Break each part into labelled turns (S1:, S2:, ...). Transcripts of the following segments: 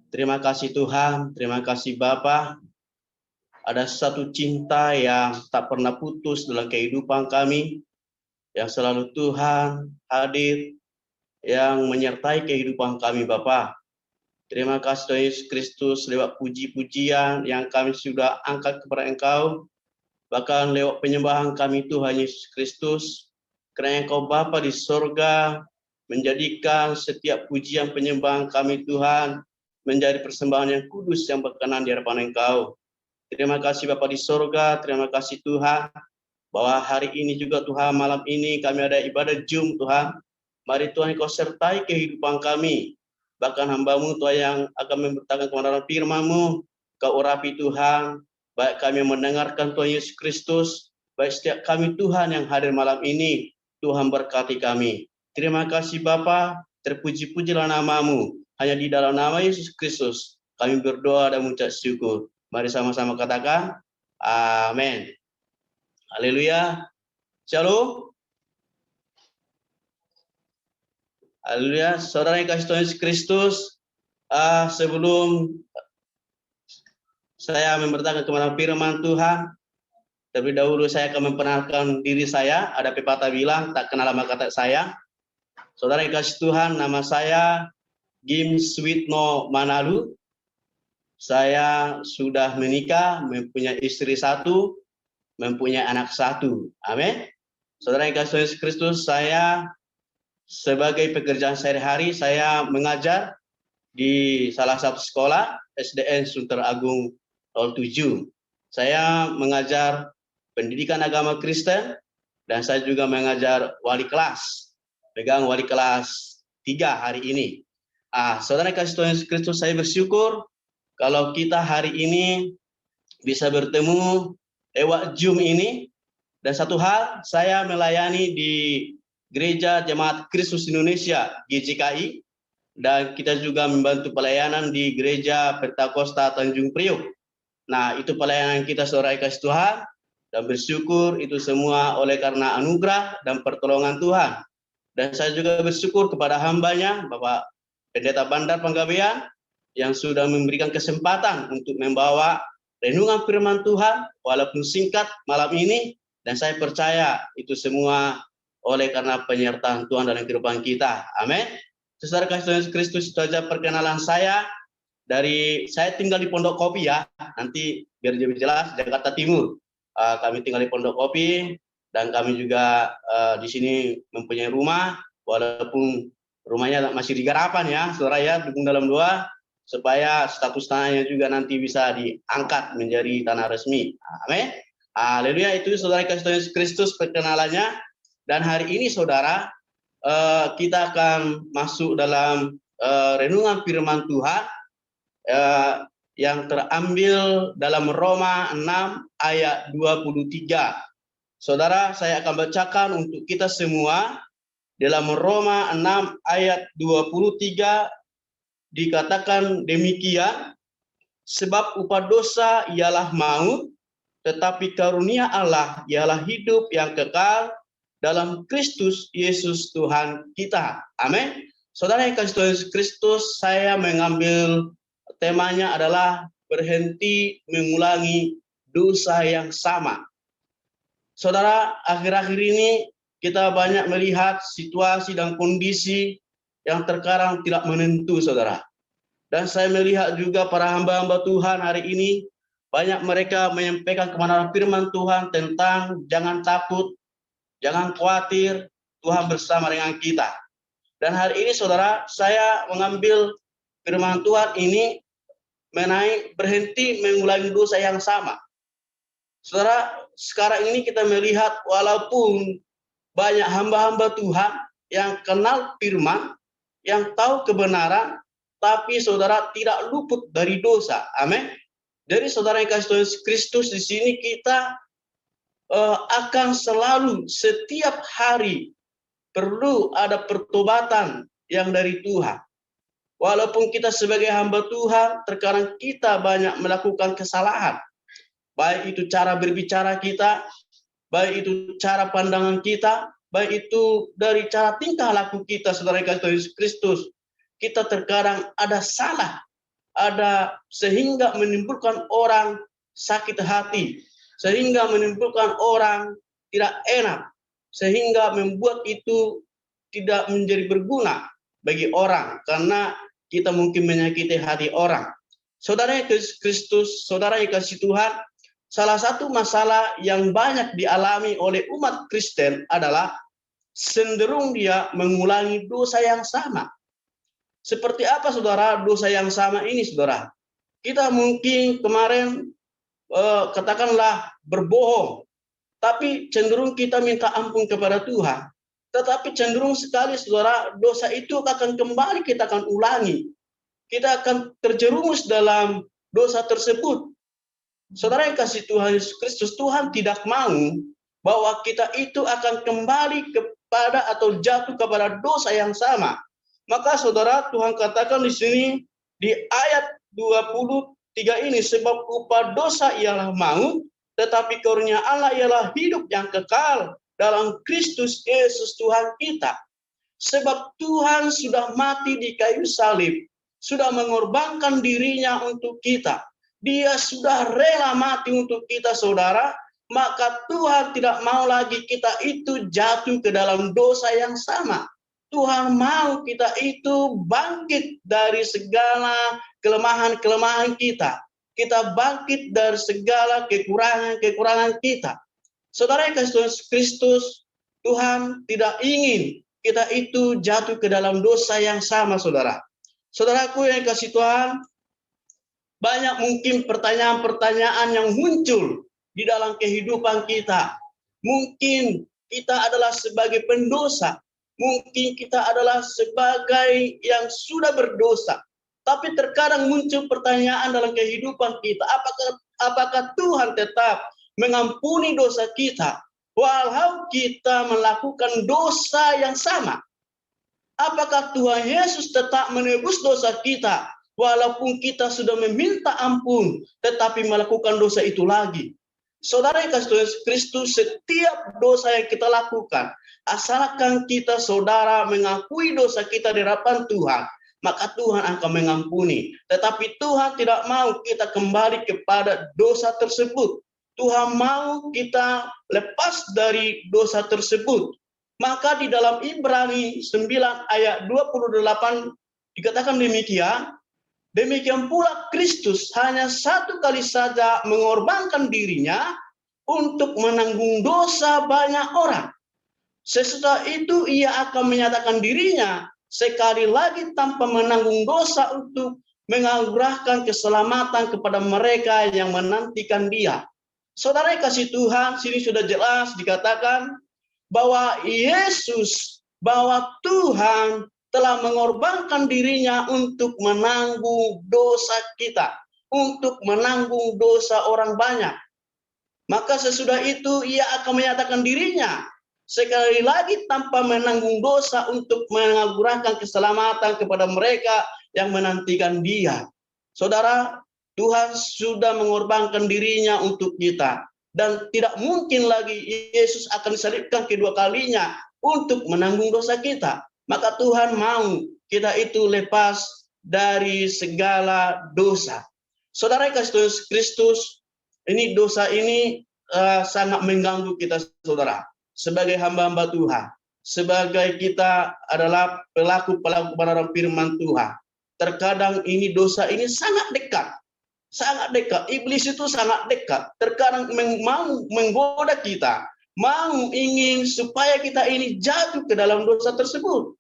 S1: Terima kasih Tuhan, terima kasih Bapa. Ada satu cinta yang tak pernah putus dalam kehidupan kami, yang selalu Tuhan hadir, yang menyertai kehidupan kami Bapa. Terima kasih Tuhan Yesus Kristus lewat puji-pujian yang kami sudah angkat kepada Engkau, bahkan lewat penyembahan kami Tuhan Yesus Kristus, karena Engkau Bapa di sorga menjadikan setiap pujian penyembahan kami Tuhan menjadi persembahan yang kudus yang berkenan di hadapan Engkau. Terima kasih Bapa di sorga, terima kasih Tuhan, bahwa hari ini juga Tuhan, malam ini kami ada ibadah Jum Tuhan. Mari Tuhan Engkau sertai kehidupan kami, bahkan hamba-Mu Tuhan yang akan memberitakan kebenaran firman-Mu, Kau urapi Tuhan, baik kami mendengarkan Tuhan Yesus Kristus, baik setiap kami Tuhan yang hadir malam ini, Tuhan berkati kami. Terima kasih Bapa, terpuji-pujilah nama-Mu, hanya di dalam nama Yesus Kristus kami berdoa dan mengucap syukur. Mari sama-sama katakan, amin. Haleluya. Shalom. Haleluya. Saudara yang kasih Tuhan Yesus Kristus, sebelum saya memberitakan kebenaran firman Tuhan, terlebih dahulu saya akan memperkenalkan diri saya. Ada pepatah bilang, tak kenal maka tak sayang. Saudara yang kasih Tuhan, nama saya Gim Switno Manalu. Saya sudah menikah, mempunyai istri satu, mempunyai anak satu. Amin. Saudara yang kasih Tuhan Yesus Kristus, saya sebagai pekerjaan sehari-hari, saya mengajar di salah satu sekolah SDN Sunter Agung 07. Saya mengajar pendidikan agama Kristen dan saya juga mengajar wali kelas. Pegang wali kelas 3 hari ini. Saudara kasih Tuhan Yesus Kristus, saya bersyukur kalau kita hari ini bisa bertemu lewat Zoom ini. Dan satu hal, saya melayani di Gereja Jemaat Kristus Indonesia GJKI, dan kita juga membantu pelayanan di Gereja Pentakosta Tanjung Priok. Nah, itu pelayanan kita saudara kasih Tuhan, dan bersyukur itu semua oleh karena anugerah dan pertolongan Tuhan. Dan saya juga bersyukur kepada hambanya, Bapak Pendeta Bandar Panggabean, yang sudah memberikan kesempatan untuk membawa renungan firman Tuhan, walaupun singkat malam ini, dan saya percaya itu semua oleh karena penyertaan Tuhan dalam kehidupan kita. Amin. Saudara kasih Tuhan Kristus, itu saja perkenalan saya. Saya tinggal di Pondok Kopi ya, nanti biar lebih jelas, Jakarta Timur. Kami tinggal di Pondok Kopi, dan kami juga di sini mempunyai rumah, walaupun rumahnya masih di garapan ya, saudara ya, dukung dalam doa, supaya status tanahnya juga nanti bisa diangkat menjadi tanah resmi. Amin. Haleluya. Itu saudara kasih Tuhan Yesus Kristus perkenalannya. Dan hari ini saudara, kita akan masuk dalam renungan firman Tuhan yang terambil dalam Roma 6 ayat 23. Saudara, saya akan bacakan untuk kita semua. Dalam Roma 6 ayat 23 dikatakan demikian, sebab upah dosa ialah maut, tetapi karunia Allah ialah hidup yang kekal dalam Kristus Yesus Tuhan kita. Amin. Saudara yang kasih Tuhan Yesus Kristus, saya mengambil temanya adalah berhenti mengulangi dosa yang sama. Saudara, akhir-akhir ini kita banyak melihat situasi dan kondisi yang terkadang tidak menentu, saudara. Dan saya melihat juga para hamba-hamba Tuhan hari ini, banyak mereka menyampaikan kebenaran firman Tuhan tentang jangan takut, jangan khawatir, Tuhan bersama dengan kita. Dan hari ini saudara, saya mengambil firman Tuhan ini mengenai berhenti mengulangi dosa yang sama. Saudara, sekarang ini kita melihat walaupun banyak hamba-hamba Tuhan yang kenal firman, yang tahu kebenaran, tapi saudara tidak luput dari dosa. Amin. Jadi saudara yang kasih Tuhan Yesus Kristus, di sini kita akan selalu setiap hari perlu ada pertobatan yang dari Tuhan. Walaupun kita sebagai hamba Tuhan, terkadang kita banyak melakukan kesalahan. Baik itu cara berbicara kita, baik itu cara pandangan kita, baik itu dari cara tingkah laku kita, saudara kasih Tuhan Yesus Kristus. Kita terkadang ada salah, ada sehingga menimbulkan orang sakit hati, sehingga menimbulkan orang tidak enak, sehingga membuat itu tidak menjadi berguna bagi orang karena kita mungkin menyakiti hati orang. Saudara Kristus, saudara yang kasih Tuhan, salah satu masalah yang banyak dialami oleh umat Kristen adalah cenderung dia mengulangi dosa yang sama. Seperti apa saudara dosa yang sama ini saudara? Kita mungkin kemarin katakanlah berbohong, tapi cenderung kita minta ampun kepada Tuhan. Tetapi cenderung sekali saudara, dosa itu akan kembali kita akan ulangi. Kita akan terjerumus dalam dosa tersebut. Saudara yang kasih Tuhan Yesus Kristus, Tuhan tidak mau bahwa kita itu akan kembali kepada atau jatuh kepada dosa yang sama. Maka saudara, Tuhan katakan di sini di ayat 23 ini, sebab upah dosa ialah maut, tetapi karunia Allah ialah hidup yang kekal dalam Kristus Yesus Tuhan kita. Sebab Tuhan sudah mati di kayu salib, sudah mengorbankan dirinya untuk kita. Dia sudah rela mati untuk kita saudara, maka Tuhan tidak mau lagi kita itu jatuh ke dalam dosa yang sama. Tuhan mau kita itu bangkit dari segala kelemahan-kelemahan kita. Kita bangkit dari segala kekurangan-kekurangan kita. Saudara yang kasih Kristus, Tuhan tidak ingin kita itu jatuh ke dalam dosa yang sama, saudara. Saudaraku yang kasih Tuhan, banyak mungkin pertanyaan-pertanyaan yang muncul di dalam kehidupan kita. Mungkin kita adalah sebagai pendosa, mungkin kita adalah sebagai yang sudah berdosa. Tapi terkadang muncul pertanyaan dalam kehidupan kita, apakah Tuhan tetap mengampuni dosa kita walau kita melakukan dosa yang sama? Apakah Tuhan Yesus tetap menebus dosa kita walaupun kita sudah meminta ampun tetapi melakukan dosa itu lagi? Saudara yang kasih Tuhan Kristus, setiap dosa yang kita lakukan, asalkan kita saudara mengakui dosa kita di hadapan Tuhan, maka Tuhan akan mengampuni. Tetapi Tuhan tidak mau kita kembali kepada dosa tersebut. Tuhan mau kita lepas dari dosa tersebut. Maka di dalam Ibrani 9 ayat 28 dikatakan demikian, demikian pula Kristus hanya satu kali saja mengorbankan dirinya untuk menanggung dosa banyak orang. Sesudah itu ia akan menyatakan dirinya sekali lagi tanpa menanggung dosa untuk menganugerahkan keselamatan kepada mereka yang menantikan dia. Saudara kasih Tuhan, sini sudah jelas dikatakan bahwa Yesus, bahwa Tuhan telah mengorbankan dirinya untuk menanggung dosa kita, untuk menanggung dosa orang banyak. Maka sesudah itu ia akan menyatakan dirinya sekali lagi tanpa menanggung dosa untuk menganugerahkan keselamatan kepada mereka yang menantikan dia. Saudara, Tuhan sudah mengorbankan dirinya untuk kita. Dan tidak mungkin lagi Yesus akan disalibkan kedua kalinya untuk menanggung dosa kita. Maka Tuhan mau kita itu lepas dari segala dosa. Saudara kasih Kristus, ini dosa ini sangat mengganggu kita saudara. Sebagai hamba-hamba Tuhan, sebagai kita adalah pelaku-pelaku kebenaran firman Tuhan. Terkadang ini dosa ini sangat dekat. Sangat dekat. Iblis itu sangat dekat. Terkadang mau menggoda kita. Mau ingin supaya kita ini jatuh ke dalam dosa tersebut.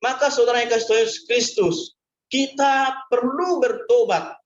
S1: Maka saudara yang kasih Kristus, kita perlu bertobat.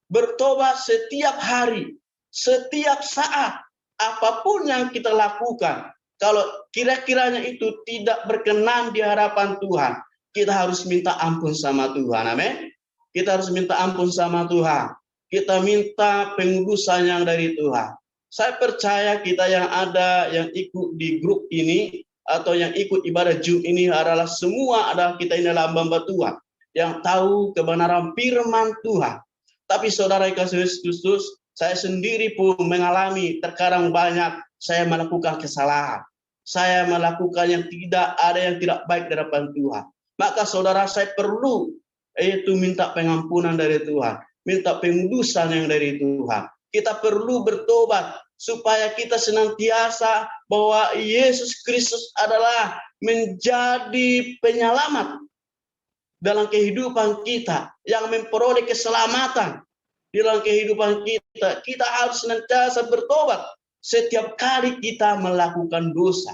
S1: Bertobat setiap hari. Setiap saat. Apapun yang kita lakukan. Kalau kira-kiranya itu tidak berkenan di hadapan Tuhan. Kita harus minta ampun sama Tuhan. Amin. Kita harus minta ampun sama Tuhan. Kita minta pengudusan yang dari Tuhan. Saya percaya kita yang ada, yang ikut di grup ini, atau yang ikut ibadah Jumat ini adalah semua adalah kita ini adalah hamba Tuhan. Yang tahu kebenaran firman Tuhan. Tapi saudara yang kasih Kristus, saya sendiri pun mengalami terkadang banyak saya melakukan kesalahan. Saya melakukan yang tidak ada yang tidak baik di hadapan Tuhan. Maka saudara saya perlu yaitu minta pengampunan dari Tuhan, minta pengudusan yang dari Tuhan. Kita perlu bertobat supaya kita senantiasa bahwa Yesus Kristus adalah menjadi penyelamat dalam kehidupan kita, yang memperoleh keselamatan dalam kehidupan kita. Kita harus senantiasa bertobat setiap kali kita melakukan dosa.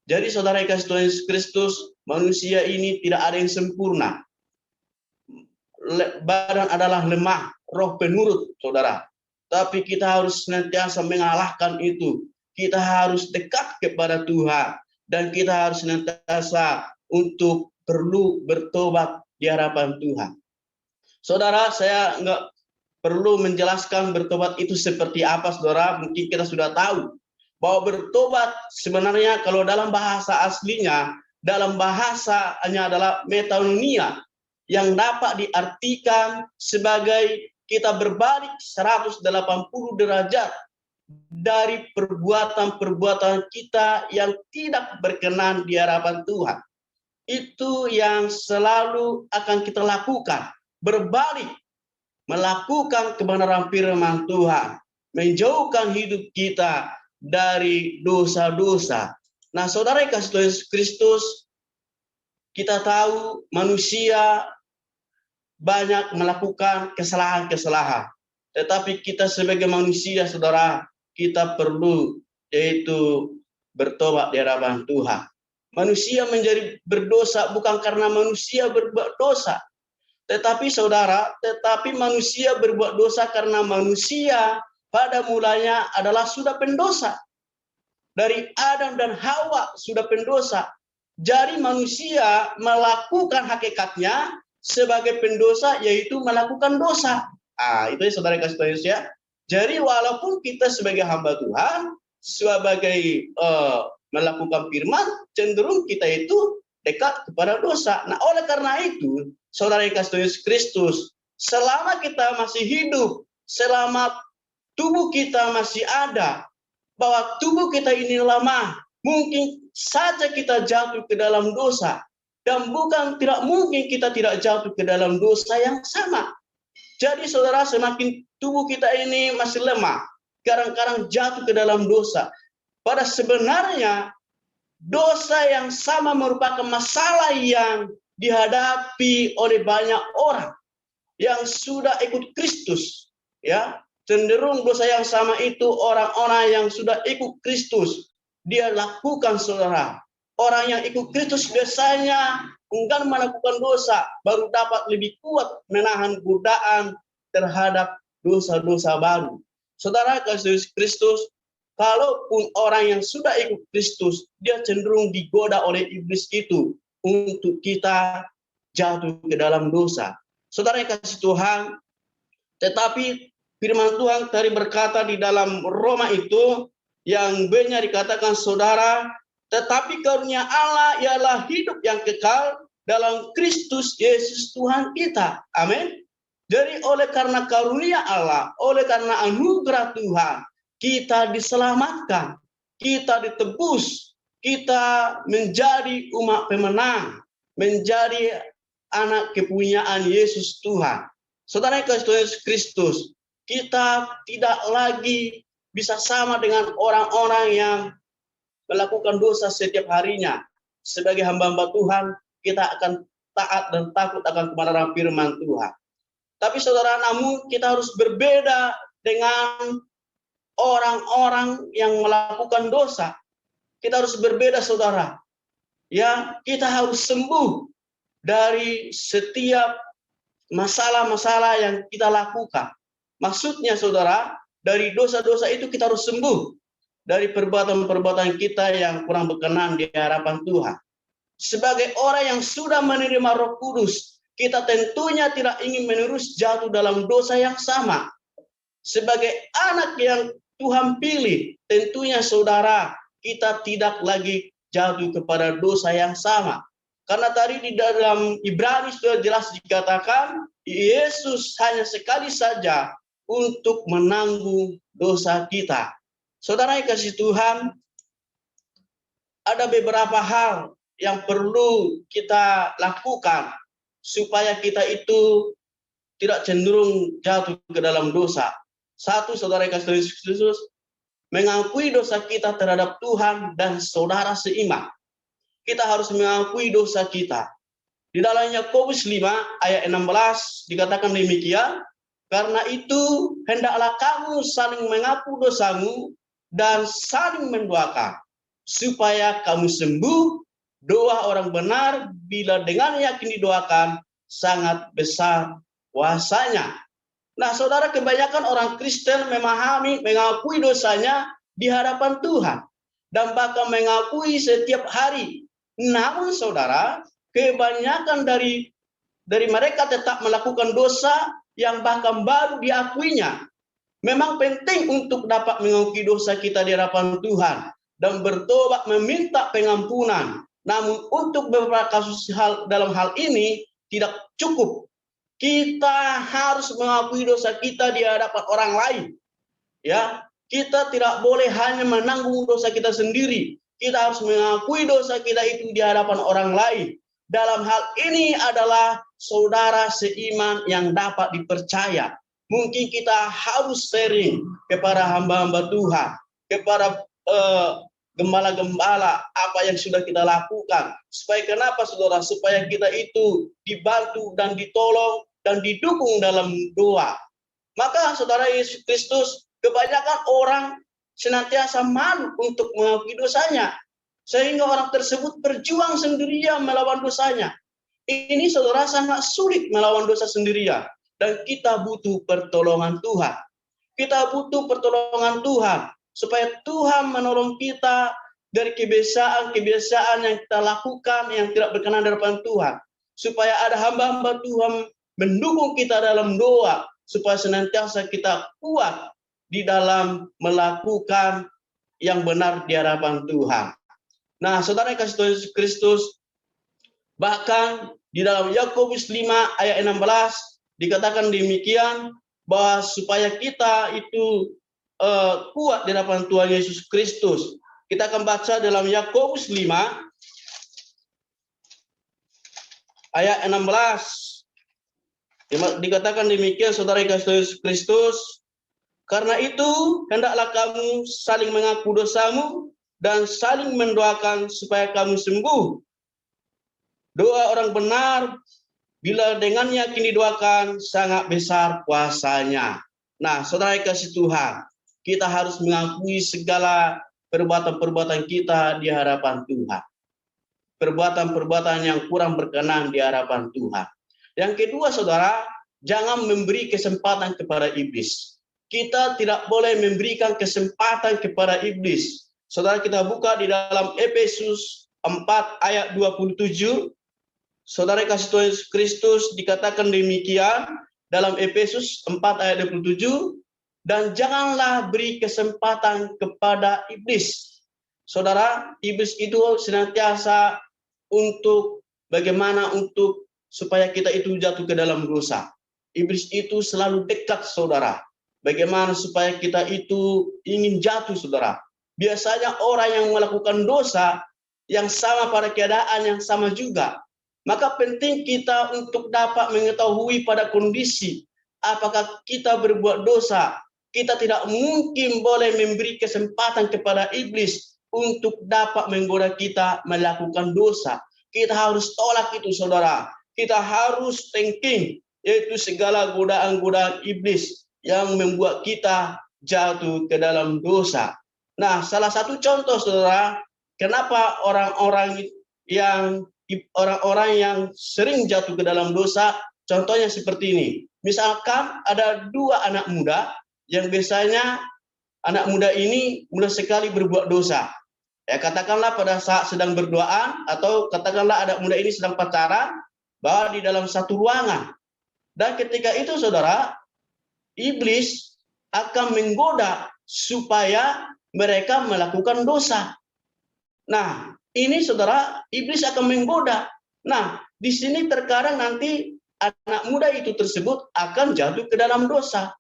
S1: Jadi saudara yang kasih Tuhan Yesus Kristus, manusia ini tidak ada yang sempurna. Badan adalah lemah, roh penurut, saudara. Tapi kita harus senantiasa mengalahkan itu. Kita harus dekat kepada Tuhan. Dan kita harus senantiasa untuk perlu bertobat di hadapan Tuhan. Saudara, saya nggak perlu menjelaskan bertobat itu seperti apa, saudara. Mungkin kita sudah tahu bahwa bertobat sebenarnya kalau dalam bahasa aslinya, dalam bahasanya adalah metanoia, yang dapat diartikan sebagai kita berbalik 180 derajat dari perbuatan-perbuatan kita yang tidak berkenan di hadapan Tuhan. Itu yang selalu akan kita lakukan, berbalik, melakukan kebenaran firman Tuhan, menjauhkan hidup kita dari dosa-dosa. Nah, saudara yang kasih Tuhan Yesus Kristus, kita tahu manusia banyak melakukan kesalahan-kesalahan. Tetapi kita sebagai manusia, saudara, kita perlu yaitu bertobat di hadapan Tuhan. Manusia menjadi berdosa bukan karena manusia berbuat dosa. Tetapi saudara, manusia berbuat dosa karena manusia pada mulanya adalah sudah pendosa. Dari Adam dan Hawa sudah pendosa. Jadi manusia melakukan hakikatnya sebagai pendosa, yaitu melakukan dosa. Itu ya saudara kasih Tuhan ya. Jadi walaupun kita sebagai hamba Tuhan, sebagai melakukan firman, cenderung kita itu dekat kepada dosa. Nah, oleh karena itu, saudara yang kasih Tuhan Yesus Kristus, selama kita masih hidup, selama tubuh kita masih ada, bahwa tubuh kita ini lemah, mungkin saja kita jatuh ke dalam dosa. Dan bukan tidak mungkin kita tidak jatuh ke dalam dosa yang sama. Jadi saudara, semakin tubuh kita ini masih lemah, kadang-kadang jatuh ke dalam dosa. Pada sebenarnya, dosa yang sama merupakan masalah yang dihadapi oleh banyak orang yang sudah ikut Kristus. Ya, cenderung dosa yang sama itu orang-orang yang sudah ikut Kristus dia lakukan, saudara. Orang yang ikut Kristus biasanya enggan melakukan dosa, baru dapat lebih kuat menahan godaan terhadap dosa-dosa baru. Saudara kasih Kristus, kalaupun orang yang sudah ikut Kristus, dia cenderung digoda oleh iblis itu untuk kita jatuh ke dalam dosa. Saudara yang kasih Tuhan, tetapi firman Tuhan tadi berkata di dalam Roma itu, yang B-nya dikatakan, saudara, tetapi karunia Allah ialah hidup yang kekal dalam Kristus Yesus Tuhan kita. Amin. Jadi oleh karena karunia Allah, oleh karena anugerah Tuhan, kita diselamatkan, kita ditebus, kita menjadi umat pemenang, menjadi anak kepunyaan Yesus Tuhan. Saudara yang kasih Tuhan Yesus Kristus, kita tidak lagi bisa sama dengan orang-orang yang melakukan dosa setiap harinya. Sebagai hamba-hamba Tuhan, kita akan taat dan takut akan kebenaran firman Tuhan. Tapi saudara, namun kita harus berbeda dengan orang-orang yang melakukan dosa. Kita harus berbeda, saudara. Ya, kita harus sembuh dari setiap masalah-masalah yang kita lakukan. Maksudnya, saudara, dari dosa-dosa itu kita harus sembuh. Dari perbuatan-perbuatan kita yang kurang berkenan di hadapan Tuhan. Sebagai orang yang sudah menerima Roh Kudus, kita tentunya tidak ingin menerus jatuh dalam dosa yang sama. Sebagai anak yang Tuhan pilih, tentunya saudara, kita tidak lagi jatuh kepada dosa yang sama. Karena tadi di dalam Ibrani sudah jelas dikatakan, Yesus hanya sekali saja untuk menanggung dosa kita. Saudara yang kasih Tuhan, ada beberapa hal yang perlu kita lakukan supaya kita itu tidak cenderung jatuh ke dalam dosa. Satu, saudara kasih Yesus Kristus, mengakui dosa kita terhadap Tuhan dan saudara seiman. Kita harus mengakui dosa kita. Di dalam Yakobus 5 ayat 16 dikatakan demikian, karena itu hendaklah kamu saling mengaku dosamu dan saling mendoakan, supaya kamu sembuh. Doa orang benar bila dengan yakin didoakan sangat besar kuasanya. Nah, saudara, kebanyakan orang Kristen memahami, mengakui dosanya di hadapan Tuhan dan bahkan mengakui setiap hari. Namun, saudara, kebanyakan dari mereka tetap melakukan dosa yang bahkan baru diakuinya. Memang penting untuk dapat mengakui dosa kita di hadapan Tuhan dan bertobat meminta pengampunan. Namun untuk beberapa kasus dalam hal ini tidak cukup. Kita harus mengakui dosa kita di hadapan orang lain. Ya, kita tidak boleh hanya menanggung dosa kita sendiri. Kita harus mengakui dosa kita itu di hadapan orang lain. Dalam hal ini adalah saudara seiman yang dapat dipercaya. Mungkin kita harus sharing kepada hamba-hamba Tuhan, kepada gembala-gembala apa yang sudah kita lakukan. Supaya kenapa, saudara? Supaya kita itu dibantu dan ditolong dan didukung dalam doa. Maka saudara Yesus Kristus, kebanyakan orang senantiasa malu untuk mengakui dosanya. Sehingga orang tersebut berjuang sendirian melawan dosanya. Ini saudara sangat sulit melawan dosa sendirian. Dan kita butuh pertolongan Tuhan. Kita butuh pertolongan Tuhan. Supaya Tuhan menolong kita dari kebiasaan-kebiasaan yang kita lakukan yang tidak berkenan di hadapan Tuhan. Supaya ada hamba-hamba Tuhan mendukung kita dalam doa. Supaya senantiasa kita kuat di dalam melakukan yang benar di hadapan Tuhan. Nah, saudara yang kasih Tuhan Yesus Kristus, bahkan di dalam Yakobus 5 ayat 16 dikatakan demikian, bahwa supaya kita itu kuat di hadapan Tuhan Yesus Kristus. Kita akan baca dalam Yakobus 5 ayat 16. Dikatakan demikian, saudara yang kasih Tuhan Yesus Kristus, karena itu hendaklah kamu saling mengaku dosamu dan saling mendoakan supaya kamu sembuh. Doa orang benar bila dengan yakin didoakan sangat besar kuasanya. Nah, saudara kasih Tuhan, kita harus mengakui segala perbuatan-perbuatan kita di hadapan Tuhan. Perbuatan-perbuatan yang kurang berkenan di hadapan Tuhan. Yang kedua, saudara, jangan memberi kesempatan kepada iblis. Kita tidak boleh memberikan kesempatan kepada iblis. Saudara, kita buka di dalam Efesus 4 ayat 27. Saudara kasih Tuhan Yesus Kristus dikatakan demikian dalam Efesus 4 ayat 27. Dan janganlah beri kesempatan kepada iblis. Saudara, iblis itu senantiasa untuk bagaimana untuk supaya kita itu jatuh ke dalam dosa. Iblis itu selalu dekat, saudara. Bagaimana supaya kita itu ingin jatuh, saudara. Biasanya orang yang melakukan dosa yang sama pada keadaan yang sama juga. Maka penting kita untuk dapat mengetahui pada kondisi apakah kita berbuat dosa. Kita tidak mungkin boleh memberi kesempatan kepada iblis untuk dapat menggoda kita melakukan dosa. Kita harus tolak itu, saudara. Kita harus thinking, yaitu segala godaan-godaan iblis yang membuat kita jatuh ke dalam dosa. Nah, salah satu contoh, saudara, kenapa orang-orang yang sering jatuh ke dalam dosa, contohnya seperti ini. Misalkan ada dua anak muda yang biasanya anak muda ini mudah sekali berbuat dosa. Ya, katakanlah pada saat sedang berduaan atau katakanlah anak muda ini sedang pacaran, bahwa di dalam satu ruangan. Dan ketika itu, saudara, iblis akan menggoda supaya mereka melakukan dosa. Nah, ini, saudara, iblis akan menggoda. Nah, di sini terkadang nanti anak muda itu tersebut akan jatuh ke dalam dosa.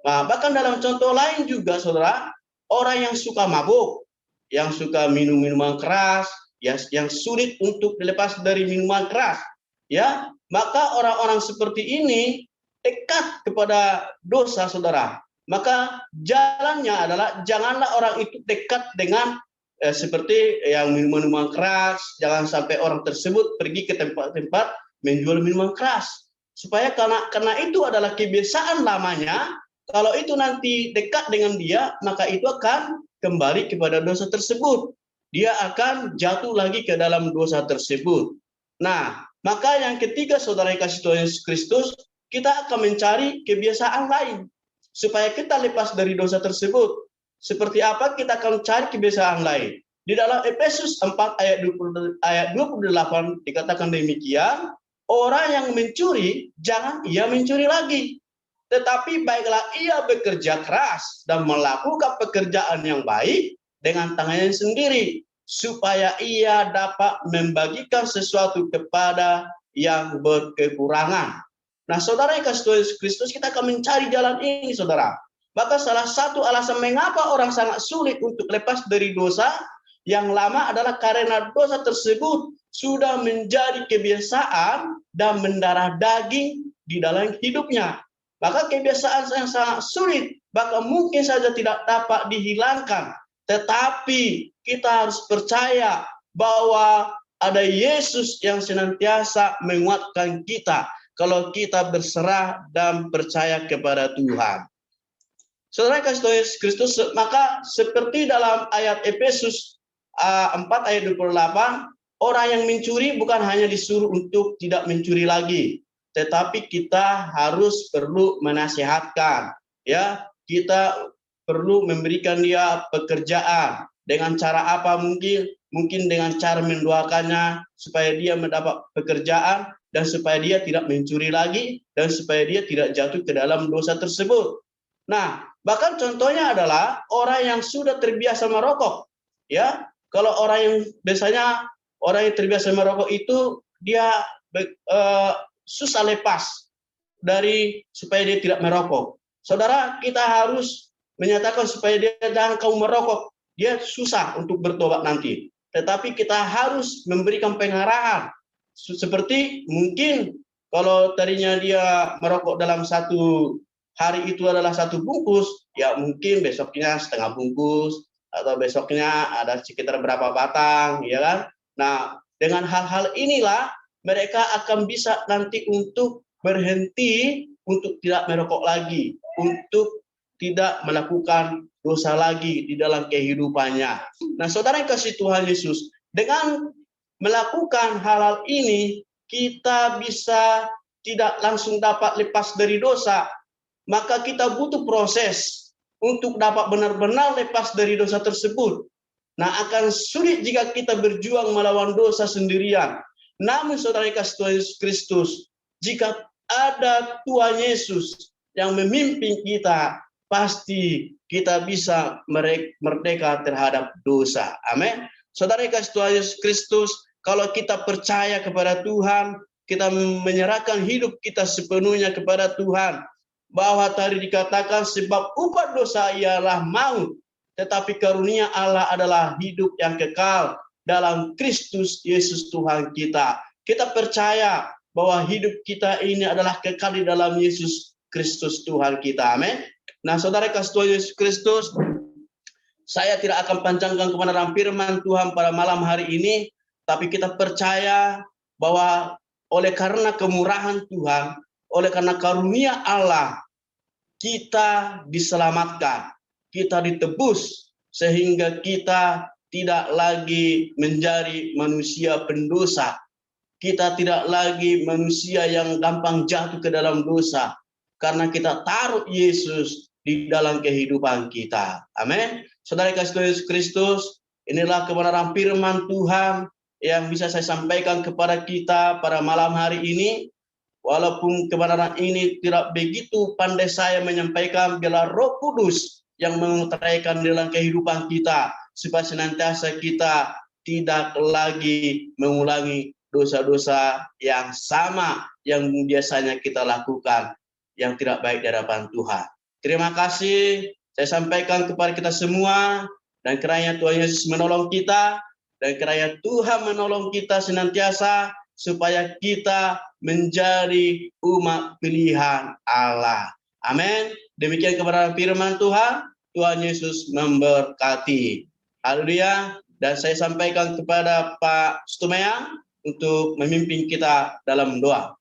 S1: Nah, bahkan dalam contoh lain juga, saudara, orang yang suka mabuk, yang suka minum minuman keras, yang sulit untuk dilepas dari minuman keras, ya, maka orang-orang seperti ini dekat kepada dosa, saudara. Maka jalannya adalah janganlah orang itu dekat dengan seperti yang minuman keras, jangan sampai orang tersebut pergi ke tempat-tempat menjual minuman keras. Supaya karena itu adalah kebiasaan lamanya, kalau itu nanti dekat dengan dia, maka itu akan kembali kepada dosa tersebut. Dia akan jatuh lagi ke dalam dosa tersebut. Nah, maka yang ketiga, saudara yang kasih Tuhan Yesus Kristus, kita akan mencari kebiasaan lain supaya kita lepas dari dosa tersebut. Seperti apa kita akan cari kebiasaan lain? Di dalam Efesus 4 ayat 28 dikatakan demikian, orang yang mencuri, jangan ia mencuri lagi. Tetapi baiklah ia bekerja keras dan melakukan pekerjaan yang baik dengan tangannya sendiri, supaya ia dapat membagikan sesuatu kepada yang berkekurangan. Nah, saudara yang kasih Tuhan Yesus Kristus, kita akan mencari jalan ini, saudara. Maka salah satu alasan mengapa orang sangat sulit untuk lepas dari dosa yang lama adalah karena dosa tersebut sudah menjadi kebiasaan dan mendarah daging di dalam hidupnya. Maka kebiasaan yang sangat sulit, bahkan mungkin saja tidak dapat dihilangkan. Tetapi kita harus percaya bahwa ada Yesus yang senantiasa menguatkan kita kalau kita berserah dan percaya kepada Tuhan. Saudara kasih Tuhan Yesus Kristus, maka seperti dalam ayat Efesus 4 ayat 28, orang yang mencuri bukan hanya disuruh untuk tidak mencuri lagi, tetapi kita harus perlu menasihatkan, ya, kita perlu memberikan dia pekerjaan. Dengan cara apa mungkin dengan cara mendoakannya supaya dia mendapat pekerjaan dan supaya dia tidak mencuri lagi dan supaya dia tidak jatuh ke dalam dosa tersebut. Nah, bahkan contohnya adalah orang yang sudah terbiasa merokok, ya. Kalau orang yang biasanya orang yang terbiasa merokok itu dia susah lepas dari supaya dia tidak merokok. Saudara, kita harus menyatakan supaya dia jangan kau merokok. Dia susah untuk bertobat nanti. Tetapi kita harus memberikan pengarahan. Seperti mungkin kalau tadinya dia merokok dalam satu hari itu adalah 1 bungkus, ya mungkin besoknya setengah bungkus, atau besoknya ada sekitar berapa batang, ya kan? Nah, dengan hal-hal inilah mereka akan bisa nanti untuk berhenti untuk tidak merokok lagi, untuk tidak melakukan dosa lagi di dalam kehidupannya. Nah, saudara yang kasih Tuhan Yesus, dengan melakukan hal-hal ini, kita bisa tidak langsung dapat lepas dari dosa, maka kita butuh proses untuk dapat benar-benar lepas dari dosa tersebut. Nah, akan sulit jika kita berjuang melawan dosa sendirian. Namun saudara kasih Tuhan Yesus Kristus, jika ada Tuhan Yesus yang memimpin kita, pasti kita bisa merdeka terhadap dosa. Amin. Saudara kasih Tuhan Yesus Kristus, kalau kita percaya kepada Tuhan, kita menyerahkan hidup kita sepenuhnya kepada Tuhan, bahwa tadi dikatakan sebab upah dosa ialah maut, tetapi karunia Allah adalah hidup yang kekal dalam Kristus Yesus Tuhan kita. Kita percaya bahwa hidup kita ini adalah kekal di dalam Yesus Kristus Tuhan kita. Amin. Nah, saudara kasih Tuhan Yesus Kristus, saya tidak akan panjangkan kebenaran firman Tuhan pada malam hari ini, tapi kita percaya bahwa oleh karena kemurahan Tuhan, oleh karena karunia Allah, kita diselamatkan, kita ditebus, sehingga kita tidak lagi menjadi manusia pendosa. Kita tidak lagi manusia yang gampang jatuh ke dalam dosa, karena kita taruh Yesus di dalam kehidupan kita. Amin. Saudara kasih Tuhan Yesus Kristus, inilah kebenaran firman Tuhan yang bisa saya sampaikan kepada kita pada malam hari ini. Walaupun kebenaran ini tidak begitu pandai saya menyampaikan, bila Roh Kudus yang mengutarakan dalam kehidupan kita, supaya senantiasa kita tidak lagi mengulangi dosa-dosa yang sama yang biasanya kita lakukan, yang tidak baik di hadapan Tuhan. Terima kasih saya sampaikan kepada kita semua, dan kiranya Tuhan Yesus menolong kita, dan kiranya Tuhan menolong kita senantiasa supaya kita menjadi umat pilihan Allah. Amin. Demikian kebenaran firman Tuhan. Tuhan Yesus memberkati. Haleluya. Dan saya sampaikan kepada Pak Stumea untuk memimpin kita dalam doa.